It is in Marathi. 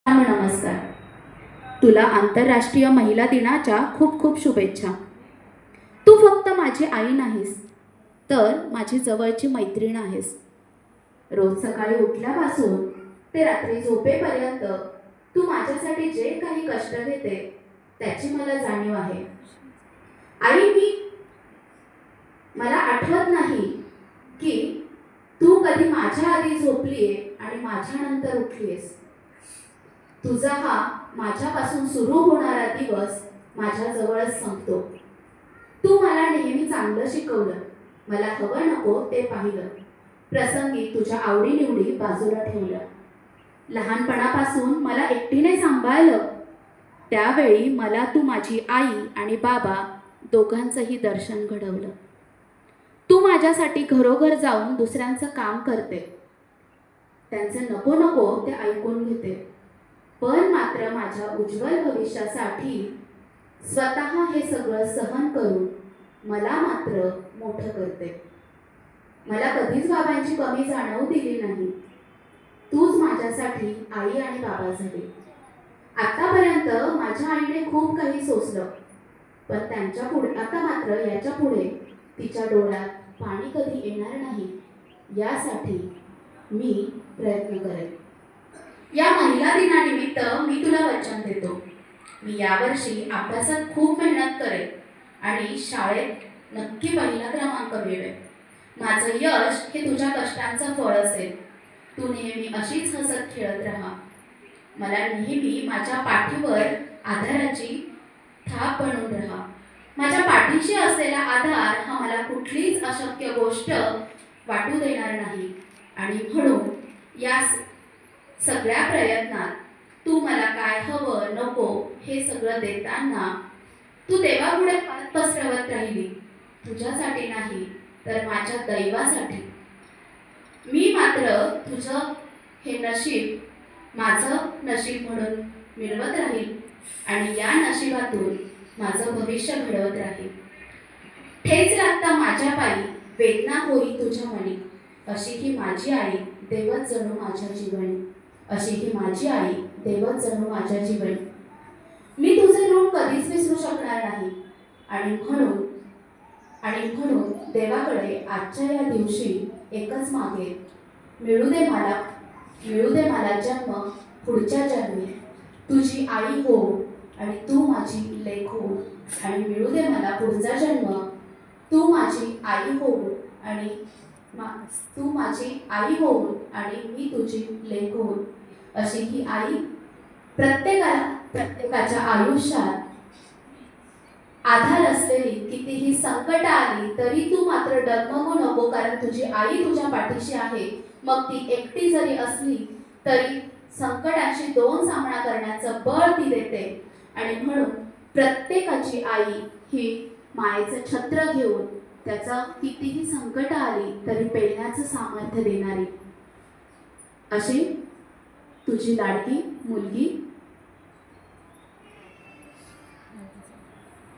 नमस्कार. तुला आंतरराष्ट्रीय महिला दिनाच्या खूप खूप शुभेच्छा. तू फक्त माझी आई नाहीस, तर माझी जवळची मैत्रीण आहेस. रोज सकाळी उठल्यापासून ते रात्री झोपेपर्यंत तू माझ्यासाठी जे काही कष्ट घेते त्याची मला जाणीव आहे. आई, मला आठवत नाही की तू कधी माझ्या आधी झोपलीये आणि माझ्यानंतर उठलीयस. तुझा हा माझ्यापासून सुरू होणारा दिवस माझ्या जवळच संपतो. तू मला नेहमी चांगलं शिकवलं, मला हवं नको ते पाहिलं, प्रसंगी तुझ्या आवडीनिवडी बाजूला ठेवलं. लहानपणापासून मला एकटीने सांभाळलं. त्यावेळी मला तू माझी आई आणि बाबा दोघांचंही दर्शन घडवलं. तू माझ्यासाठी घरोघर जाऊन दुसऱ्यांचं काम करते, त्यांचे नको नको ते ऐकून घेते, पण मात्र माझ्या उज्ज्वल भविष्यासाठी स्वतः हे सगळं सहन करून मला मात्र मोठं करते. मला कधीच बाबांची कमी जाणवू दिली नाही. तूच माझ्यासाठी आई आणि बाबा झाली. आतापर्यंत माझ्या आईने खूप काही सोसलं, पण त्यांच्या पुढे आता मात्र याच्या पुढे तिच्या डोळ्यात पाणी कधी येणार नाही यासाठी मी प्रयत्न करेन. या महिला दिनानिमित्त मी तुला वचन देतो, मी यावर्षी अभ्यासात खूप मेहनत करेन आणि शाळेत नक्की पहिला क्रमांक मिळवेन. माझं यश हे तुझ्या कष्टांचं फळ असेल. तू नेहमी अशीच हसत खेळत राहा. मला नेहमी माझ्या पाठीवर आधाराची थाप बनवून राहा. माझ्या पाठीशी असलेला आधार हा मला कुठलीच अशक्य गोष्ट वाटू देणार नाही. आणि म्हणून या सगळ्या प्रयत्नात तू मला काय हवं नको हे सगळं देताना तू देवापुढे हात पसरवत राहिली, तुझ्यासाठी नाही तर माझ्या दैवासाठी. मी मात्र तुझं हे नशीब माझं नशीब म्हणून मिळवत राहील आणि या नशिबातून माझं भविष्य घडवत राहील. ठेच लागता माझ्या पायी, वेदना होई तुझ्या मनी, अशी ही माझी आई देवच जणू माझ्या जीवनी, अशी ही माझी आई देवच जणू माझ्या जीवनी. मी तुझे ऋण कधीच विसरू शकणार नाही आणि म्हणून देवाकडे आजच्या या दिवशी एकच मागे, मिळू दे मला जन्म पुढच्या जन्मी, तुझी आई हो आणि तू माझी लेक हो. आणि मिळू दे मला पुढचा जन्म तू माझी आई हो आणि तू माझी आई हो आणि मी तुझी लेक हो. अशी ही आई प्रत्येकाच्या आयुष्यात आधार असलेली. कितीही संकट आली तरी तू मात्र डगमगू नको, कारण तुझी आई तुझ्या पाठीशी आहे. मग ती एकटी जरी असली तरी संकटाशी दोन सामना करण्याचं बळ ती देते. आणि म्हणून प्रत्येकाची आई ही मायेचं छत्र घेऊन त्याचं कितीही संकट आली तरी पेलण्याचं सामर्थ्य देणारी अशी तुझी लाडकी मुलगी